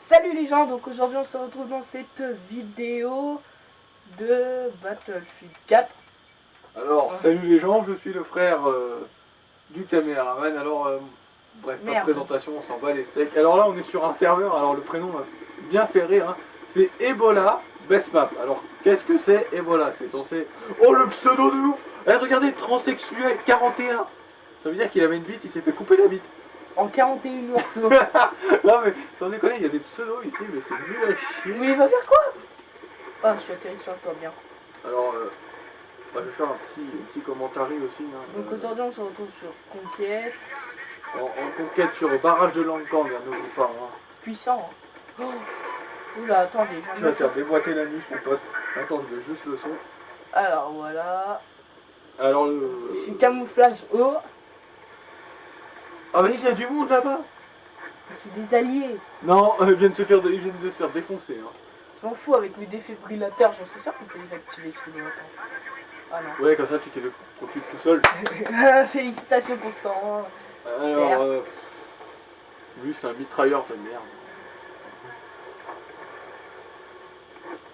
Salut les gens, donc aujourd'hui on se retrouve dans cette vidéo de Battlefield 4. Alors, salut les gens, je suis le frère du caméraman. Alors, bref, pas de Merde. présentation, on s'en bat les steaks. Alors là, on est sur un serveur, alors le prénom m'a bien fait rire, hein. C'est Ebola Best Map. Alors, qu'est-ce que c'est Ebola? C'est censé... Oh, le pseudo de ouf! Eh, regardez, transsexuel 41. Ça veut dire qu'il avait une bite, il s'est fait couper la bite. En 41 morceaux. Non mais, sans déconner, il y a des pseudos ici, mais c'est nul à chier. Mais il va faire quoi? Oh, je suis atterri sur toi, bien. Alors, je vais faire un petit commentaire aussi. Hein, Donc aujourd'hui on se retrouve sur Conquête. en conquête sur le barrage de Lankan, bien n'oublie pas. Hein. Puissant. Hein. Oh. Oula, attendez, Tu vas te faire déboîter la nuit, mon pote. Attends, je vais juste le son. Alors voilà. Alors Je suis camouflage haut. Ah vas-y, il y a du monde là-bas. C'est des alliés. Non, ils viennent de se faire défoncer. Hein. Je m'en fous avec mes défibrillateurs, j'en suis sûr qu'on peut les activer si on attend. Ah non. Ouais, comme ça tu t'occupes tout seul. Félicitations Constant. Alors, lui c'est un mitrailleur de merde.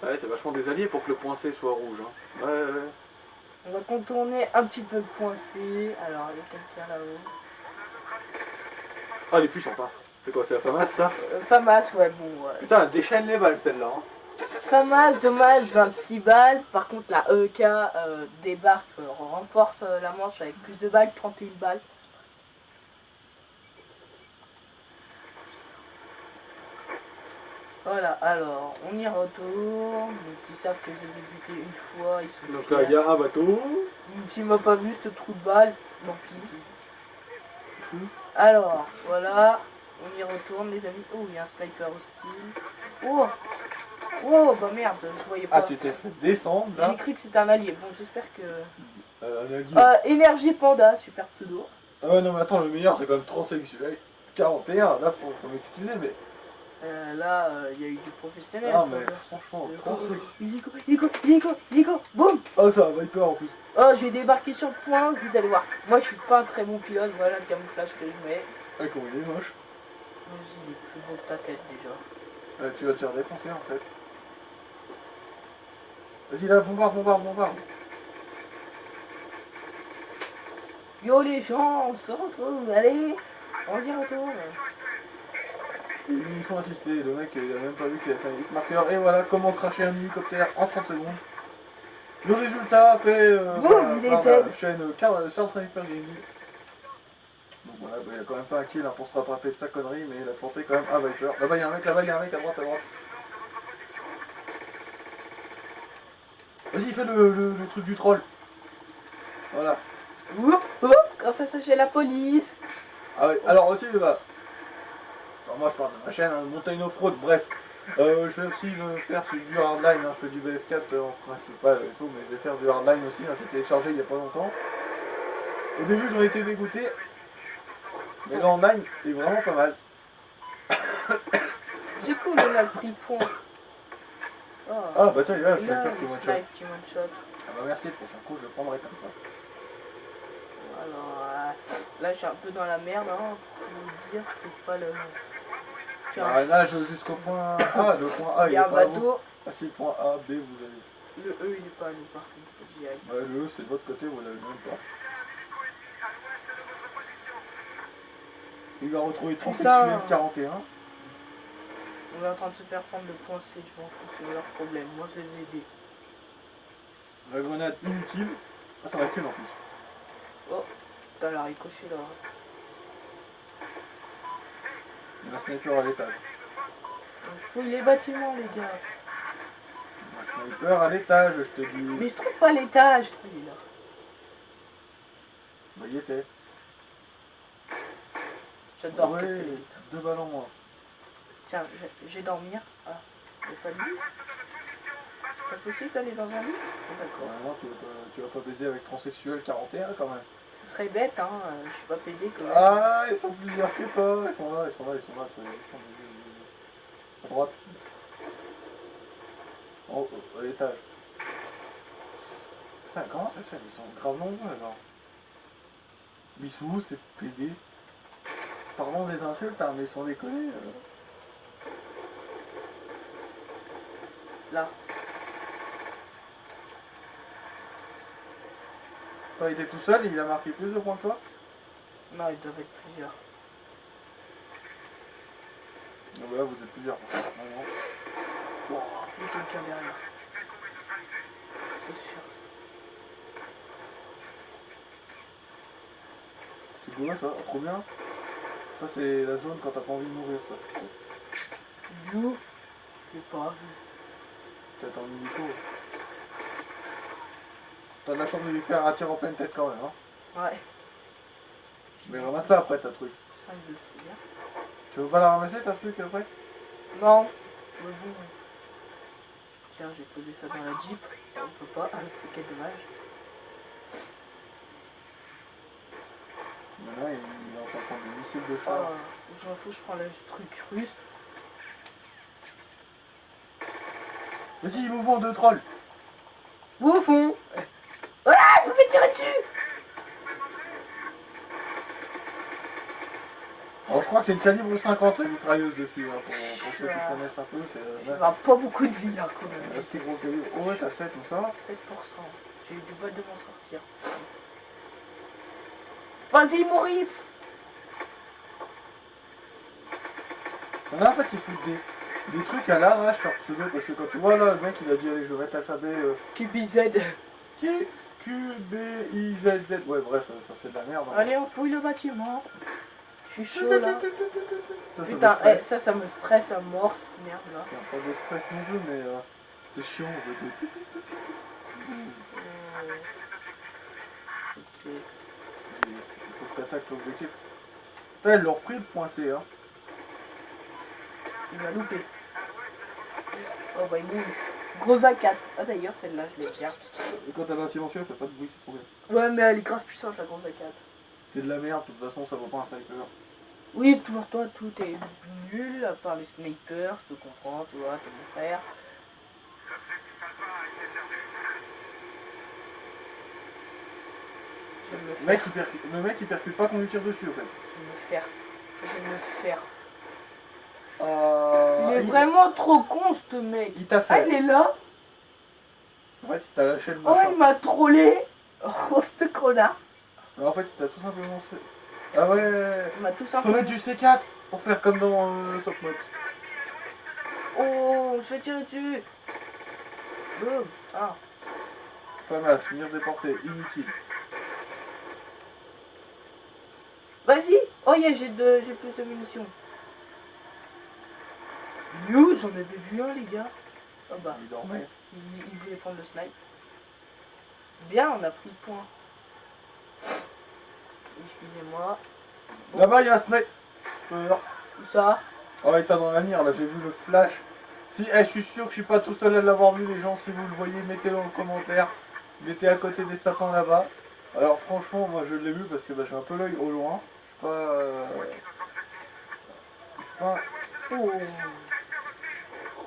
Ouais, c'est vachement des alliés pour que le point C soit rouge. Hein. Ouais. On va contourner un petit peu le point C. Alors, il y a quelqu'un là-haut. Ah, les puits sont pas. C'est quoi, c'est la FAMAS ça? FAMAS, ouais, bon, ouais. Putain, elle déchaîne les balles celle-là. Hein. FAMAS, dommage, 26 balles. Par contre, la EK débarque, remporte la manche avec plus de balles, 31 balles. Voilà, alors, on y retourne. Donc, ils savent que je les ai butés une fois, ils sont Donc là, il y a un bateau. Tu m'as pas vu ce trou de balle. Tant pis. Alors, voilà. On y retourne, les amis. Oh, il y a un sniper hostile. Oh! Oh, bah merde, je voyais pas. Ah, tu t'es fait descendre là. J'ai cru que c'était un allié. Bon, j'espère que. Énergie Panda, super pseudo. Ah ouais, non, mais attends, le meilleur c'est quand même transsexuel. 41, là, faut m'excuser, mais. Là, il y a eu du professionnel. Non, mais franchement, transsexuel. Illico, boum! Oh, ça va Viper en plus. Oh, j'ai débarqué sur le point, vous allez voir. Moi, je suis pas un très bon pilote, voilà le camouflage que je mets. Ah, comment il est moche. Vas-y, il est plus beau que ta tête déjà. Tu vas te faire défoncer en fait. Vas-y, là, bombarde. Yo les gens, on se retrouve, allez, on y retourne. Il faut insister, le mec il a même pas vu qu'il a fait un hit marqueur. Et voilà comment cracher un hélicoptère en 30 secondes. Le résultat fait Boum, il par était. la chaîne Charles Sniper Gaming. Donc voilà, il n'y a quand même pas un kill hein, pour se rattraper de sa connerie, mais il a planté quand même un Viper. Là-bas il y a un mec, à droite. Vas-y, fais le truc du troll. Voilà. Grâce à ça, j'ai la police. Ah oui, alors aussi, bah, moi je parle de ma chaîne, hein, Montagne Off-Road, bref. Je vais aussi faire du hardline, hein, je fais du BF4 en principal et tout, mais je vais faire du hardline aussi, hein, j'ai téléchargé il n'y a pas longtemps. Au début j'en étais dégoûté, mais le hardline est vraiment pas mal. C'est cool, on a pris le point. Oh. Ah bah tiens, il y a un Là, sniper qui le one-shot. snipe qui one-shot. Ah bah merci, le prochain coup je le prendrai comme ça. Alors, là, je suis un peu dans la merde, hein, pour vous dire, c'est pas le... Ah, là jusqu'au point A, le point A il y a un est pas bateau. Ah si, le point A, B vous avez. Le E, il est pas à nous, par contre, faut que j'y aille. Ouais, le E c'est de votre côté, vous l'avez même pas. Il va retrouver transsexuel 41. On est en train de se faire prendre le point C, je m'en fous, c'est leur problème. Moi, je les ai aidés. La grenade inutile. Ah, t'en as qu'une en plus. Oh, t'as la ricochet là. Il y a un sniper à l'étage. Il faut les bâtiments, les gars. Un sniper à l'étage, je te dis. Mais je trouve pas l'étage. Il est là. Bah, il y était. J'adore Ouais, casser les vitres. 2 balles en moins. Tiens, j'ai dormir. Ah, j'ai pas de lit. C'est pas possible d'aller dans un lit? D'accord. Non, tu vas pas baiser avec transsexuel 41 quand même. Ce serait bête, hein. Je suis pas payé quand même. Ah, ils sont plusieurs, fais pas. Ils sont là. À droite. En haut, à l'étage. Putain, comment ça se fait? Ils sont grave nombreux alors. Bissou, c'est PD. Pardon des insultes, hein, mais sans déconner. Là. Quand il était tout seul, il a marqué plus de points que toi. Non, ils doivent être plusieurs. Donc là, vous êtes plusieurs. Wow, il y a quelqu'un derrière. C'est sûr. C'est quoi ça? Trop bien. Ça, c'est la zone quand t'as pas envie de mourir, ça. You. Je sais pas. Peut-être en illico. T'as de la chance de lui faire un tir en pleine tête quand même, hein. Ouais. Mais ramasse-la après, ta truc. 5 de tir. Tu veux pas la ramasser, ta truc, après? Non. Mais bon. Tiens, j'ai posé ça dans la Jeep. Ça, on peut pas. C'est quel dommage. Maintenant, il est en train de prendre des missiles de Oh, char. je m'en fous, je prends le truc russe. Vas-y, mouvement de troll. Bouffon. Ah, je me fais tirer dessus. Alors, je crois que c'est une calibre 50, la mitrailleuse dessus, hein, pour ceux qui connaissent un peu. Il C'est va pas beaucoup de vie là quand même. assez gros calibre. Oh ouais, t'as 7 ou ça. 7%. J'ai eu du mal de m'en sortir. Vas-y Maurice. Mais là, en fait, ils foutent des trucs à l'arrache leur pseudo, parce que quand tu vois là, le mec il a dit allez, je vais mettre l'alphabet QBZ. Q, B, I, Z, Z. Ouais, bref, ça fait de la merde. Hein. Allez, on fouille le bâtiment. Je suis chaud là. Ça Putain, me stresse. ça me stresse à mort cette merde là. Pas de stress non plus, mais c'est chiant. Ok. Il faut que t'attaques l'objectif. Putain, ils l'ont repris le point C, hein. Il m'a loupé. Oh bah il est gros A4. Ah d'ailleurs celle-là je l'ai bien. Et quand t'as un silencieux, elle fait pas de bruit, c'est trop bien. Ouais mais elle est grave puissante la grosse A4. C'est de la merde, de toute façon, ça vaut pas un sniper. Oui pour toi tout est nul à part les snipers, je te comprends, tu vois, t'es mon frère. Je vais me faire. Le mec il percute pas qu'on lui tire dessus en fait. Je vais me faire. Je vais me faire. Il est Il vraiment trop con ce mec. Il t'a Ah fait. il est là. En fait, il t'a lâché le Oh machin. il m'a trollé. Oh ce connard. En fait, il t'a tout simplement fait. Ah ouais. Il m'a tout Faut simplement. mettre du C4 pour faire comme dans Sopmod. Oh je vais tirer dessus. Boum. Ah. FAMAS, mire déporté, inutile. Vas-y. Oh yeah, j'ai plus de munitions. You, j'en avais vu un les gars. Oh bah. Il dormait. Il voulait prendre le snipe. Bien, on a pris le point. Excusez-moi. Là-bas, il y a un sniper. Où ça? Oh, il t'a dans la mire, là, j'ai vu le flash. Si, je suis sûr que je suis pas tout seul à l'avoir vu, les gens, si vous le voyez, mettez-le en commentaire. Il était à côté des sapins là-bas. Alors, franchement, moi, je l'ai vu parce que bah, j'ai un peu l'œil au loin. Je suis pas... Oh.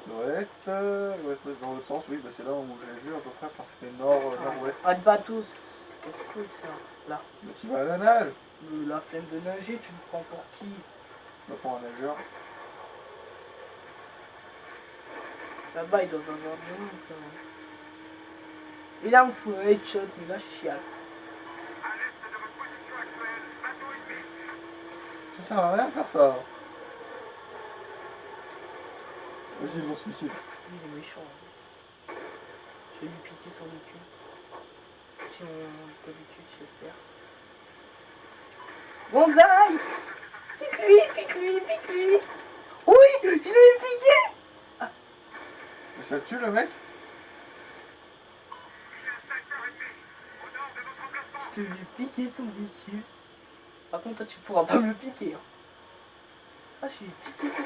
L'ouest, dans l'autre sens, oui, bah, c'est là où j'avais vu à peu près, parce que c'était nord-ouest. Ah de bateau, c'est cool ça. Là. Mais tu vas à la nage. La flemme de nager, tu me prends pour qui? On va prendre un nageur. Là-bas, ils doivent avoir du monde quand même. Et là, on fout un headshot, mais là, je chiale. Ça sert à rien de faire ça. Vas-y, ils vont se suicider. Il est méchant. Je vais lui piquer sur le cul. Si on d'habitude, je sais le faire. Bonsaï! Pique-lui! Oui! Je l'ai piqué! Mais ça le tue le mec? Je vais lui piquer son véhicule. Par contre, toi, tu pourras pas me le piquer. Hein. Ah, je vais lui piquer son...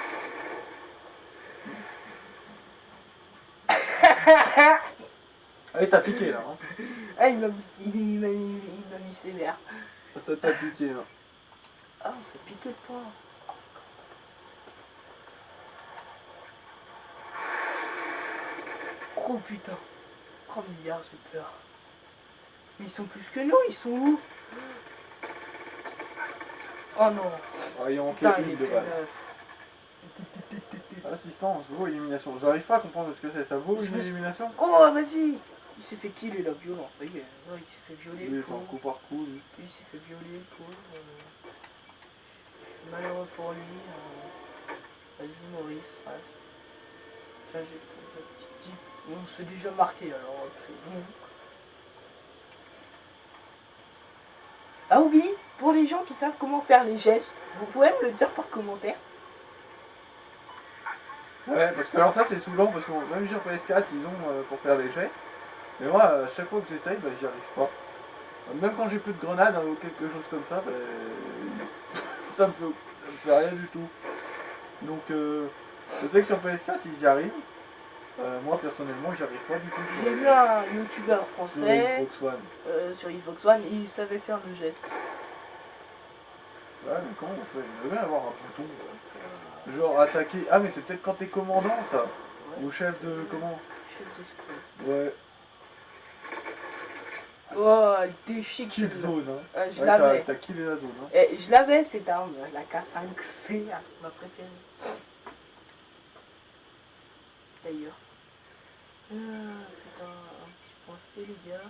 Ah, il t'a piqué là. Hein. Ah, il m'a piqué, il m'a mis sévère. Ça t'a piqué là. Ah, on se fait piquer le poing. Oh putain. Oh milliard, j'ai peur. Mais ils sont plus que nous, ils sont où? Oh non. Ah, il en manquait Putain, il une de était balle. neuf. Assistance, vaut élimination. Vous n'arrivez pas à comprendre ce que c'est, ça vaut une élimination? Oh, vas-y. Il s'est fait kill, il a violent. Ça y est, ouais, il s'est fait violer. Il est en coup par coup, lui. Il s'est fait violer, pauvre. Malheureux pour lui. Vas-y, Maurice, ouais. Tiens, j'ai le petit type. On se fait déjà marquer, alors c'est bon. Ah oui, pour les gens qui savent comment faire les gestes, vous pouvez me le dire par commentaire. Ouais, parce que alors ça c'est souvent, parce que même sur PS4 ils ont pour faire des gestes. Mais moi, à chaque fois que j'essaye, bah, j'y arrive pas. Même quand j'ai plus de grenades ou quelque chose comme ça, bah, ça me fait rien du tout. Donc je sais que sur PS4 ils y arrivent. Moi personnellement j'y arrive pas du tout. J'ai vu un youtubeur français Xbox One. sur Xbox One, il savait faire le geste. Ouais, mais comment on fait? Il devait avoir un bouton. Genre attaquer. Ah mais c'est peut-être quand t'es commandant ça. Ouais. Ou chef de comment? Chef d'escouade. Ouais. Oh, il déchique. Kill zone hein. Je Ouais, l'avais. t'as killé la zone hein. Et je l'avais cette arme, la K5C, ma préférée. D'ailleurs. Putain, un petit point C les gars.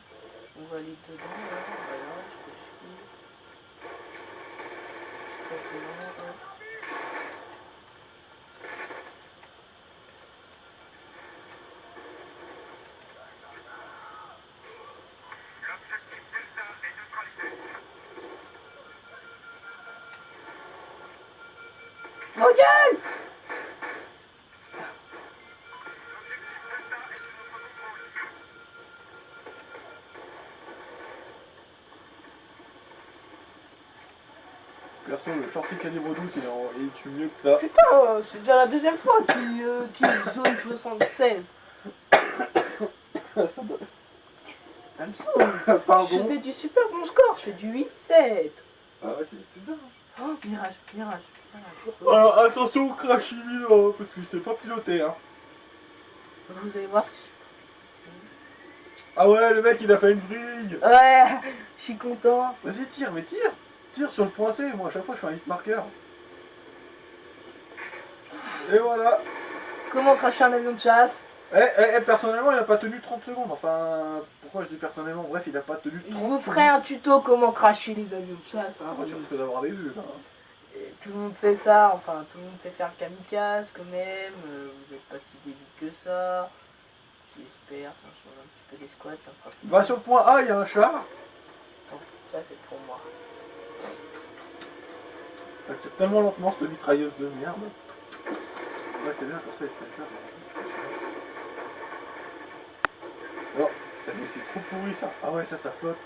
On va aller dedans là. Voilà, je te suis. Exactement, hop. Regarde! Perso, le shorty calibre 12 il tue mieux que ça. Putain, c'est déjà la deuxième fois qu'il zone 76. Ça me saoule. Pardon. Je faisais du super bon score, je fais du 8-7. Ah ouais, c'est bien. Oh, mirage, mirage, mirage. Alors attention au crash imminent, parce que c'est pas piloté hein. Vous allez voir. Ah ouais, le mec il a fait une brille. Ouais, je suis content. Vas-y tire, mais tire. Tire sur le point C, moi à chaque fois je fais un hit marqueur. Et voilà. Comment cracher un avion de chasse? Personnellement il a pas tenu 30 secondes, enfin pourquoi je dis personnellement, bref il a pas tenu 30 Je secondes. vous ferai un tuto comment cracher les avions de chasse. Hein. Ah, tu risques d'avoir des vues là. Et tout le monde sait ça, enfin tout le monde sait faire kamikaze quand même. Vous n'êtes pas si débile que ça. J'espère, enfin, je change un petit peu des squats. Ça fera plus. Va sur le point A, il y a un char. Attends, ça c'est pour moi. Ça tire tellement lentement cette mitrailleuse de merde. Ouais c'est bien pour ça il se fait faire. Oh, mais c'est trop pourri ça. Ah ouais ça flotte.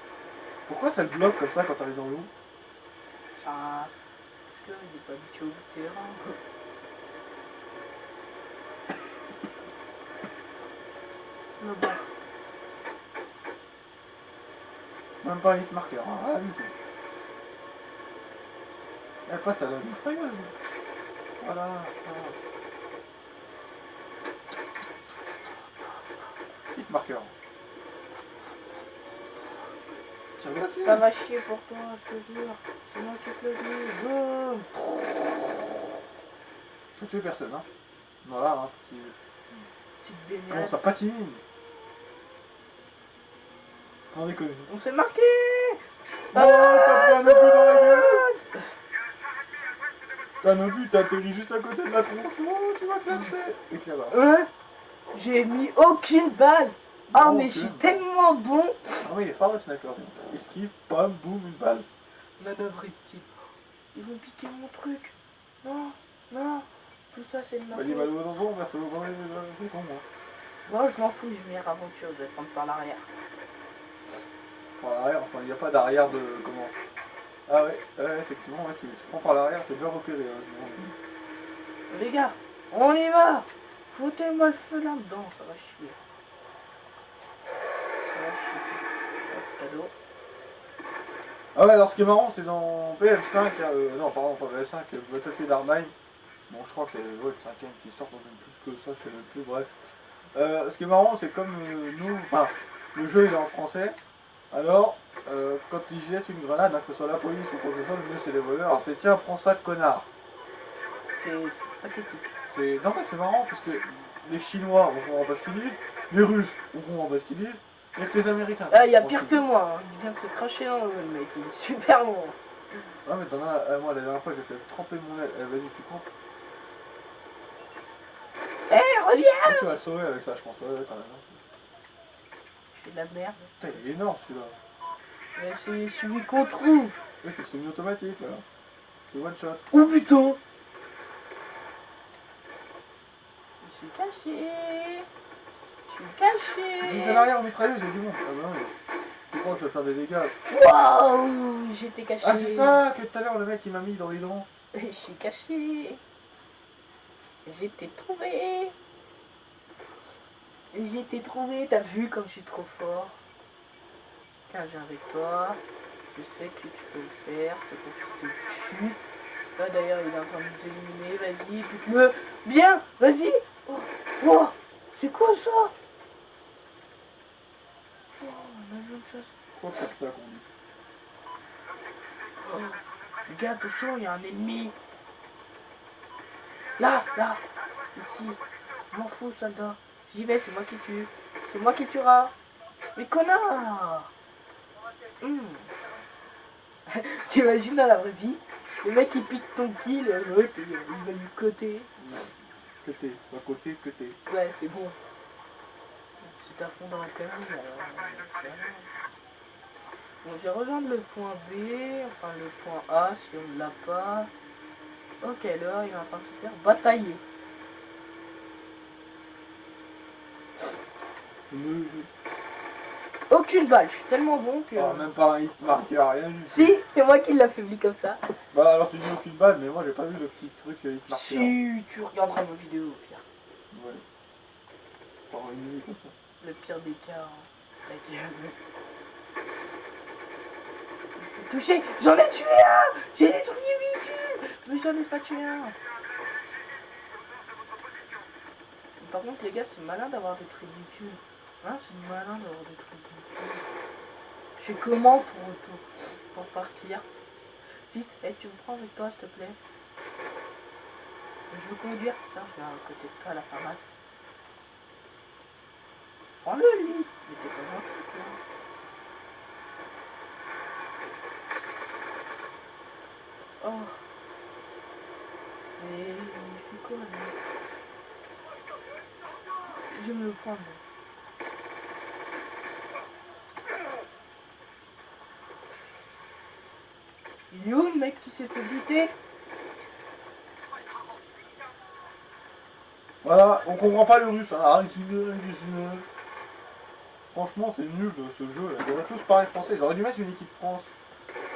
Pourquoi ça le bloque comme ça quand t'arrives dans l'eau? Ça. Parce qu'il n'est pas habitué au terrain. Là-bas. Même pas un hit marqueur, hein, rien du tout. Et après ça donne une mitrailleuse. Voilà. Hit marqueur. Tiens, là-dessus. Ça va chier pour toi, je te jure. C'est moi qui te le dis. Boum. Faut tuer personne, hein. Voilà, hein. Petite Comment baignade. ça patine? Sans déconner. On s'est marqué. Non, t'as pris un obus dans la gueule. T'as un obus, t'as atterri juste à côté de la tronche. Oh, tu vas te lancer. Et puis là-bas. Hein? J'ai mis aucune balle. Ah Oh, mais je suis tellement bon. Ah oui, il est pas le sniper. Esquive, pam, boum, une balle. Manœuvre type. Ils vont piquer mon truc. Non, non. Tout ça c'est de ma Bah, les faute. balles aux enfants, verse le grand les con, moi. Moi je m'en fous, je vais aventure, je vais prendre par l'arrière. Par l'arrière, enfin, il n'y a pas d'arrière de. Comment? Ah ouais, effectivement, ouais, tu prends par l'arrière, c'est bien repéré. Hein, Les gars, on y va. Foutez-moi le feu là-dedans, ça va chier. Ça va chier. Hop, cadeau. Ah ouais, alors ce qui est marrant, c'est dans BF5, non, pardon, pas BF5, Battlefield Hardline. Bon, je crois que c'est le 5ème qui sort, donc même plus que ça, je sais même plus, bref. Ce qui est marrant, c'est comme nous, enfin, le jeu il est en français, alors, quand ils jettent une grenade, hein, que ce soit la police ou quoi que ce soit, le mieux c'est les voleurs, alors c'est tiens, prends ça, connard. C'est pathétique. Non, mais c'est marrant parce que les Chinois on comprend pas ce qu'ils disent, les Russes on comprend pas ce qu'ils disent, et que les Américains. Ah, il y a pire que moi, hein. Il vient de se cracher dans le mec, il est super loin. Ah, mais t'en as, moi la dernière fois j'ai fait tremper mon aile, vas-y, tu comptes. Reviens. Ah, tu vas le sauver avec ça, je pense, ouais, t'as raison. C'est de la merde. Putain, il est énorme celui-là. Mais c'est celui qu'on trouve. Oui, c'est semi-automatique là. C'est one shot. Oh putain. Je suis caché. Je suis caché. Mise à l'arrière, mitrailleuse, il y a du monde. Ah bah non, tu crois que je vais faire des dégâts. Waouh, j'étais caché. Ah, c'est ça que tout à l'heure le mec il m'a mis dans les dents. Je suis caché. J'étais trouvé. J'étais trouvé. T'as vu comme je suis trop fort. Tiens, je viens avec toi. Je sais que tu peux le faire. C'est pour que tu te tues. Là d'ailleurs, il est en train de nous éliminer. Vas-y, bute-le. Bien, vas-y. Oh, oh, c'est quoi ça? Oh, on a vu une chose. Quoi c'est ça qu'on dit? Oh, regarde, attention, il y a un ennemi. Là, là, ici. M'en fous, soldat. J'y vais, c'est moi qui tue. C'est moi qui tuera. Mais connard. T'imagines dans la vraie vie, le mec il pique ton kill, l'autre il va lui côté. Côté, pas côté, côté. Ouais, c'est bon. C'est à fond dans la connerie alors. Bon, je vais rejoindre le point B, enfin le point A si on ne l'a pas. Ok, là il est en train de se faire batailler. Aucune balle, je suis tellement bon que... Ah, même pas un hit marqué, rien du tout. Si, c'est moi qui l'affaiblis comme ça. Bah alors tu dis aucune balle, mais moi j'ai pas vu le petit truc hit marqué. Si, tu regarderas ma vidéo au pire. Ouais. Par une nuit comme ça. Le pire des cas. Hein. Touché, j'en ai tué un. J'ai détruit 8 véhicules, mais j'en ai pas tué un. Par contre les gars, c'est malin d'avoir détruit des véhicules. Hein, c'est malin d'avoir détruit des véhicules. Je fais comment pour partir? Vite, tu me prends avec toi s'il te plaît? Je veux conduire. Tiens, je viens à côté de toi à la pharmacie. Prends-le lui. Mais t'es pas gentil toi. Oh. Mais il fait quoi là? Je vais me le prendre. Il est où le mec qui s'est fait buter? Voilà, on comprend pas le russe, hein. Franchement c'est nul ce jeu, ils devraient tous parler français, ils auraient dû mettre une équipe France.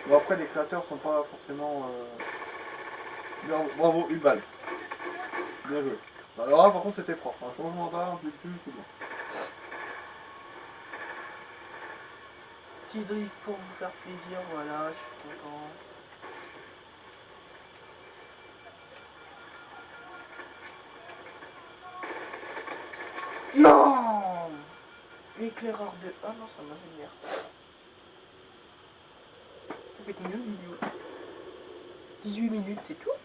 Bon après les créateurs sont pas forcément... Bravo, une balle. Bien joué. Alors là par contre c'était propre, un changement d'arme, un peu plus, c'est bon. Petit drift pour vous faire plaisir, voilà, je suis content. Non! Éclaireur de... Ah non, ça m'a fait merde. Ça fait combien de vidéos? 18 minutes, c'est tout?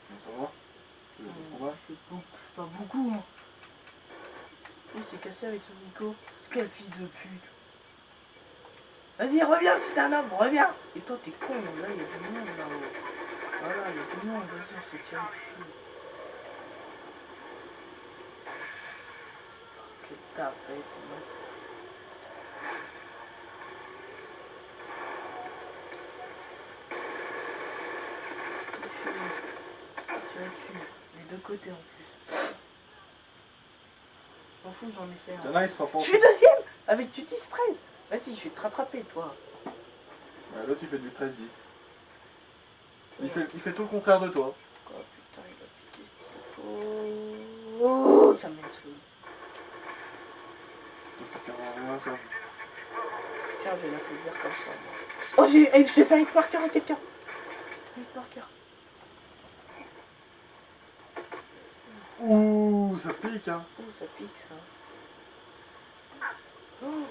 Ça va? C'est pas beaucoup, hein. Il s'est cassé avec son Nico. Quel fils de pute. Vas-y, reviens si t'es un homme, reviens. Et toi, t'es con, là, il y a du monde là-haut. Voilà, il y a du monde, vas-y, on se tire dessus. Que tapette, non. Tire dessus, les deux côtés en plus. M'en fous, j'en ai fait un. Il y en a, ils sont pas... Je suis deuxième avec du 10-13. Vas-y, je vais te rattraper, toi. Ouais, l'autre il fait du 13-10. Il fait tout le contraire de toi. Oh putain, il a piqué ce qu'il faut. Oh, ça m'intrigue. Ça sert à rien ça. Tiens, je vais la faire comme ça. Moi. Oh, j'ai fait un hit marker à quelqu'un. Un hit marker. Ouh, ça pique hein. Oh, ça pique ça. Oh.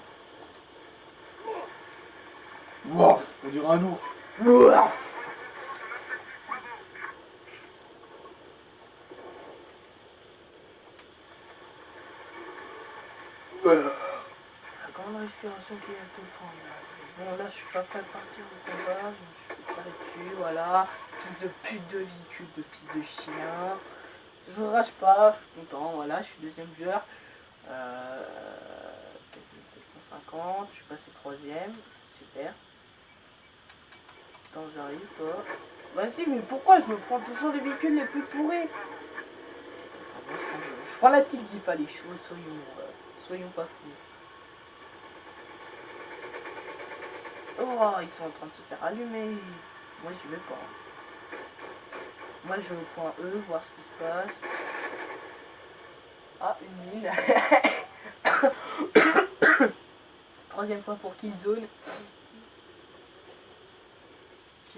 Wouah, on dirait un ours. Ouaf. La grande respiration qui vient tout prendre. Bon, là, je suis pas prêt à partir au combat. Je me suis tiré dessus, voilà. Fils de pute de véhicule, de fils de chien. Je rage pas, je suis content, voilà, je suis deuxième joueur. 4750, je suis passé troisième, super. Attends, j'arrive, toi. Vas-y, mais pourquoi je me prends toujours les véhicules les plus pourris? Je prends la petite Jeep, allez, soyons pas fous. Oh, ils sont en train de se faire allumer. Moi, j'y vais pas. Moi, je vais au point E, voir ce qui se passe. Ah, une mine. Troisième fois pour Killzone. Ok.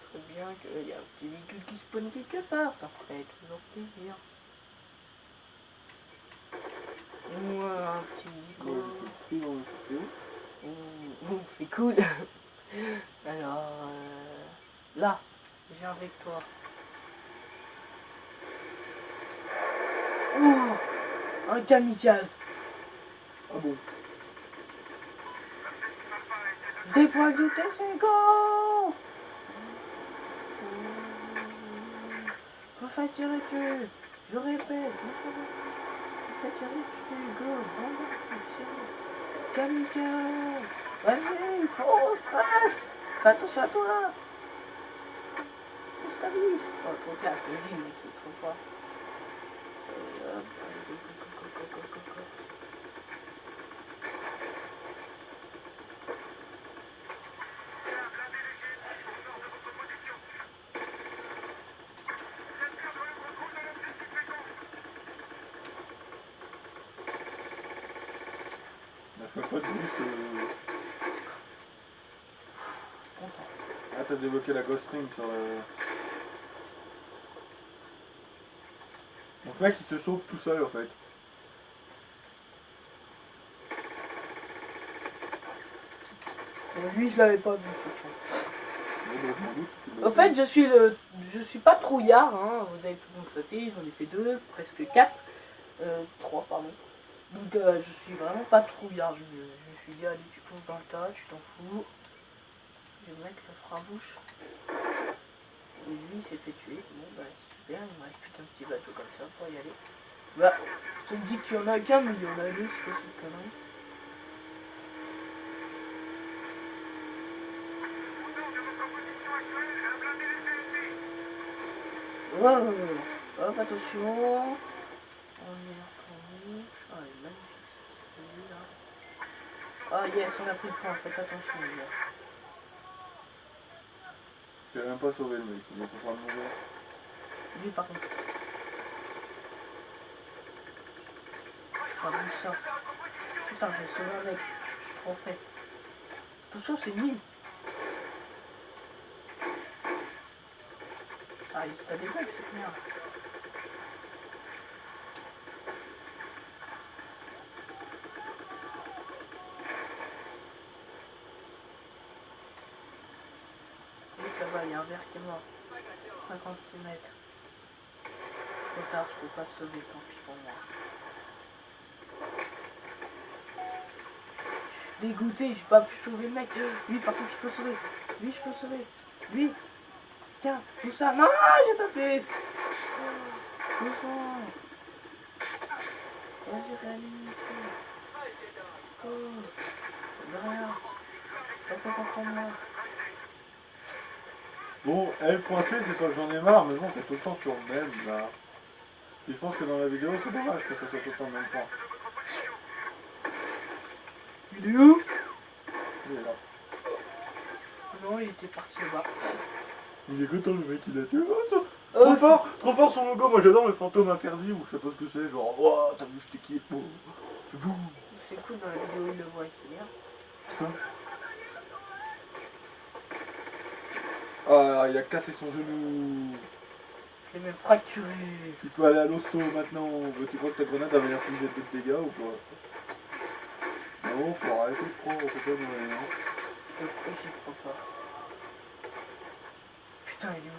Très bien qu'il y a un petit véhicule qui spawn quelque part. Ça ferait toujours plaisir. Ou un petit véhicule. C'est cool. Alors, là, j'ai un vectoire. Oh, un kamikaze. Ah bon? Déploie du T5. Vous faites tirer dessus. Je répète. Vous faites tirer dessus. Go. Kamikaze. Vas-y, fonce, stress. Fais attention à toi. Fonce ta vis. Oh, trop classe. Vas-y, mec, il est trop fort. Je peux pas de boost. Content. Ah, t'as débloqué la ghost ring sur le. Donc, mec, il se sauve tout seul en fait. Lui, je l'avais pas vu. En En fait, je suis pas trouillard, hein, vous avez pu constater, j'en ai fait 2, presque 4, 3 pardon. Donc je suis vraiment pas trouillard, je me suis dit allez tu fonces dans le tas, tu t'en fous. Je vais mettre le frein-bouche. Et lui il s'est fait tuer, bon bah super, il me reste plus qu'un petit bateau comme ça pour y aller. Bah, ça me dit qu'il y en a qu'un, mais il y en a deux, c'est pas cette connerie. Oh, hop, attention. On est retourné. Oh, elle est magnifique cette vue là. Ah yes, on a pris le point, faites attention les gars. Tu l'as même pas sauvé le mec, il est en train de mourir. Lui par contre. Ah bon ça. Putain, j'ai sauvé un mec. Je suis trop fait. Attention, c'est nul. Ah, ça dégoûte cette merde. Là-bas, il y a un verre qui est mort. 56 mètres. Trop tard, je peux pas te sauver, tant pis pour moi. Je suis dégoûté, j'ai pas pu sauver le mec. Lui, par contre, je peux sauver. Lui, je peux sauver. Lui. Tiens, tout ça. Non, j'ai pas pu. Doucement. Vas-y, réanime. Oh. De rien. Pas fait contre moi. Bon, elle coincée, c'est pas que j'en ai marre, mais bon, t'es tout le temps sur le même là. Et je pense que dans la vidéo, c'est dommage que ça soit tout le temps le même point. Il est où? Il est là. Non, il était parti là-bas. Il est content le mec, il a tué. Oh, ça... Oh, trop fort son logo. Moi j'adore le fantôme interdit ou je sais pas ce que c'est. Genre, oh, t'as vu, je t'ai kiffé. Oh, c'est boum. c'est cool dans la vidéo, il le voit qui vient. Ça. Ah, il a cassé son genou. Je l'ai même fracturé. Tu peux aller à l'hosto maintenant. Tu crois que ta grenade avait infligé de dégâts ou pas? Non, faut arrêter de prendre, c'est pas moyen. J'y crois pas. Putain, il est où?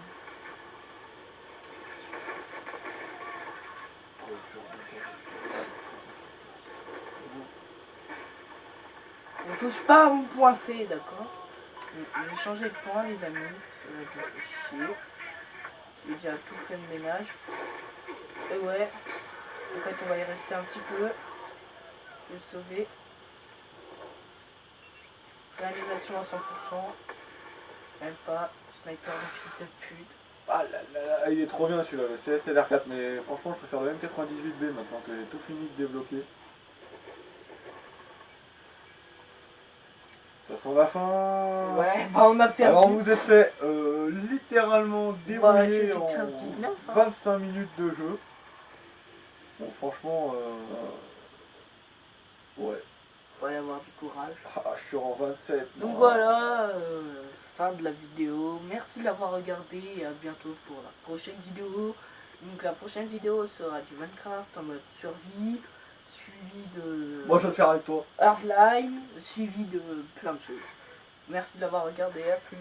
touche pas à mon point C, d'accord? J'ai changé de point, les amis. Ça va être chier. J'ai déjà tout fait le ménage. Et ouais. En fait, on va y rester un petit peu. Je vais le sauver. Réalisation à 100%. Même pas. Sniper de fils de pute. Ah là là là, il est trop bien celui-là, le CSLR4, mais franchement je préfère le M98B maintenant que j'ai tout fini de débloquer. Ça sent la fin. Ouais, bah on a perdu. Alors vous êtes fait littéralement Bah, débrouiller j'ai en 15-19, hein. 25 minutes de jeu. Bon franchement, ouais. Faut y avoir du courage. Ah, je suis en 27. Donc moi. voilà, fin de la vidéo. Merci de l'avoir regardé et à bientôt pour la prochaine vidéo. Donc la prochaine vidéo sera du Minecraft en mode survie, suivi de Moi je vais le faire avec toi. Hardline, suivi de plein de choses. Merci de l'avoir regardé, à plus.